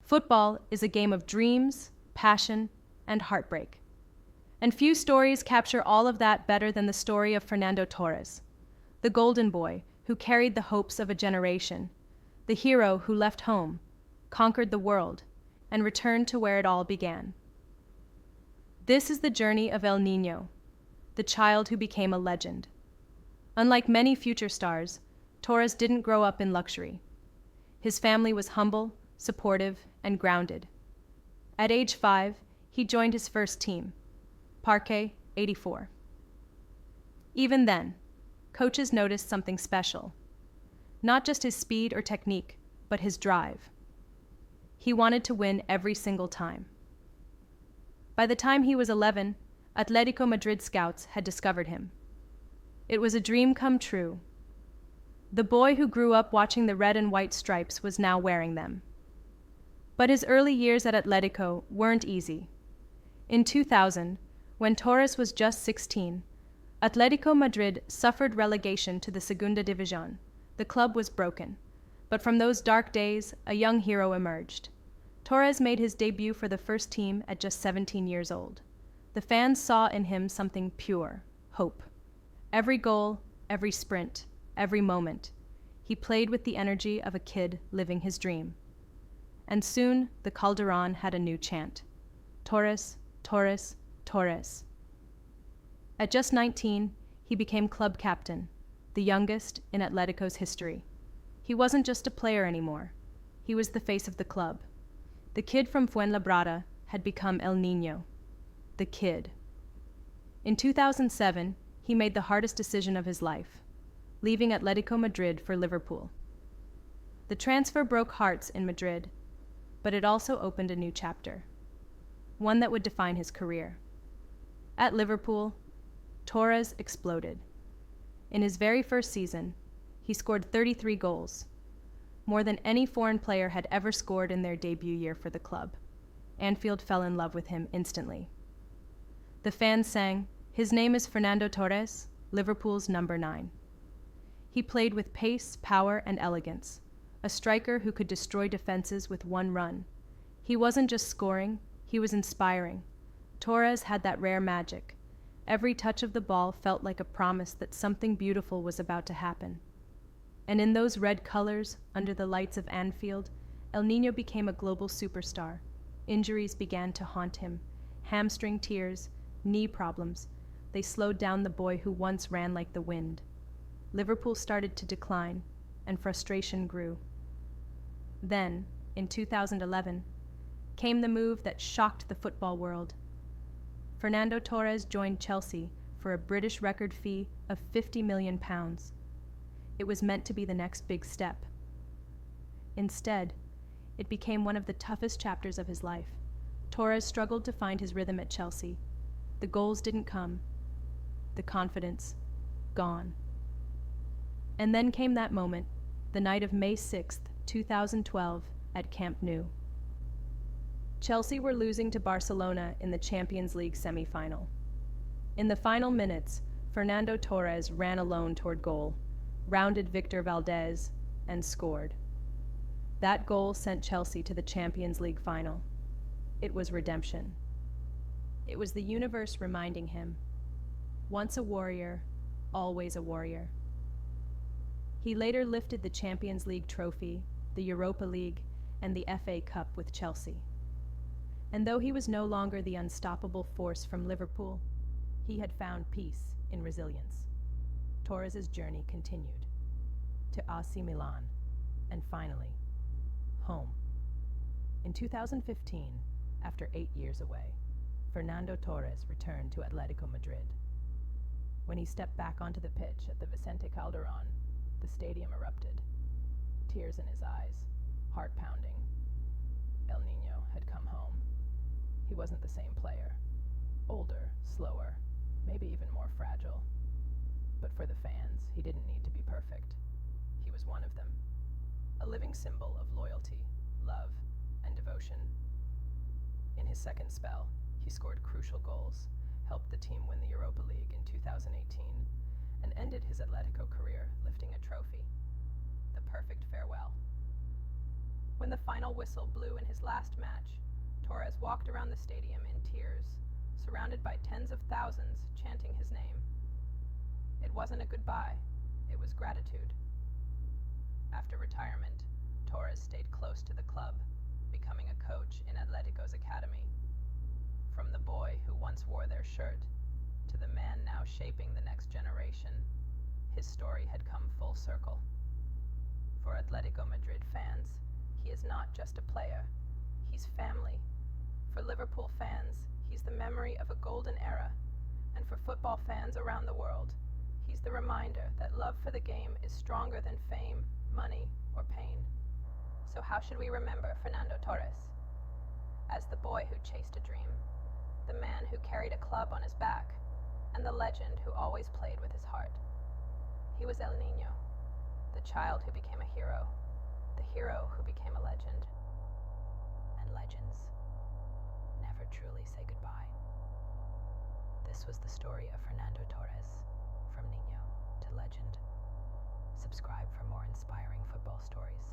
Football is a game of dreams, passion, and heartbreak. And few stories capture all of that better than the story of Fernando Torres, the golden boy who carried the hopes of a generation, the hero who left home, conquered the world, and returned to where it all began. This is the journey of El Niño, the child who became a legend. Unlike many future stars, Torres didn't grow up in luxury. His family was humble, supportive, and grounded. At age 5, he joined his first team, Parque 84. Even then, coaches noticed something special. Not just his speed or technique, but his drive. He wanted to win every single time. By the time he was 11, Atlético Madrid scouts had discovered him. It was a dream come true. The boy who grew up watching the red and white stripes was now wearing them. But his early years at Atlético weren't easy. In 2000, when Torres was just 16, Atlético Madrid suffered relegation to the Segunda División. The club was broken, but from those dark days, a young hero emerged. Torres made his debut for the first team at just 17 years old. The fans saw in him something pure, hope. Every goal, every sprint, every moment, he played with the energy of a kid living his dream. And soon, the Calderón had a new chant. Torres, Torres, Torres. At just 19, he became club captain, the youngest in Atlético's history. He wasn't just a player anymore. He was the face of the club. The kid from Fuenlabrada had become El Niño, the kid. In 2007, he made the hardest decision of his life, leaving Atlético Madrid for Liverpool. The transfer broke hearts in Madrid, but it also opened a new chapter, one that would define his career. At Liverpool, Torres exploded. In his very first season, he scored 33 goals, more than any foreign player had ever scored in their debut year for the club. Anfield fell in love with him instantly. The fans sang, "His name is Fernando Torres, Liverpool's number 9." He played with pace, power, and elegance, a striker who could destroy defenses with one run. He wasn't just scoring, he was inspiring. Torres had that rare magic. Every touch of the ball felt like a promise that something beautiful was about to happen. And in those red colors, under the lights of Anfield, El Niño became a global superstar. Injuries began to haunt him. Hamstring tears, knee problems. They slowed down the boy who once ran like the wind. Liverpool started to decline, and frustration grew. Then, in 2011, came the move that shocked the football world. Fernando Torres joined Chelsea for a British record fee of £50 million. It was meant to be the next big step. Instead, it became one of the toughest chapters of his life. Torres struggled to find his rhythm at Chelsea. The goals didn't come. The confidence, gone. And then came that moment, the night of May 6th, 2012, at Camp Nou. Chelsea were losing to Barcelona in the Champions League semi-final. In the final minutes, Fernando Torres ran alone toward goal, rounded Victor Valdez, and scored. That goal sent Chelsea to the Champions League final. It was redemption. It was the universe reminding him, once a warrior, always a warrior. He later lifted the Champions League trophy, the Europa League, and the FA Cup with Chelsea. And though he was no longer the unstoppable force from Liverpool, he had found peace in resilience. Torres' journey continued to AC Milan, and finally, home. In 2015, after 8 years away, Fernando Torres returned to Atlético Madrid. When he stepped back onto the pitch at the Vicente Calderón, the stadium erupted. Tears in his eyes, heart pounding. El Niño had come home. He wasn't the same player. Older, slower, maybe even more fragile. But for the fans, he didn't need to be perfect. He was one of them. A living symbol of loyalty, love, and devotion. In his second spell, he scored crucial goals, helped the team win the Europa League in 2018, and ended his Atlético career lifting a trophy. The perfect farewell. When the final whistle blew in his last match, Torres walked around the stadium in tears, surrounded by tens of thousands chanting his name. It wasn't a goodbye, it was gratitude. After retirement, Torres stayed close to the club, becoming a coach in Atletico's academy. From the boy who once wore their shirt to the man now shaping the next generation, his story had come full circle. For Atletico Madrid fans, he is not just a player, he's family. For Liverpool fans, he's the memory of a golden era, and for football fans around the world, he's the reminder that love for the game is stronger than fame, money, or pain. So how should we remember Fernando Torres? As the boy who chased a dream, the man who carried a club on his back, and the legend who always played with his heart. He was El Niño, the child who became a hero, the hero who became a legend. And legends never truly say goodbye. This was the story of Fernando Torres, from Niño to legend. Subscribe for more inspiring football stories.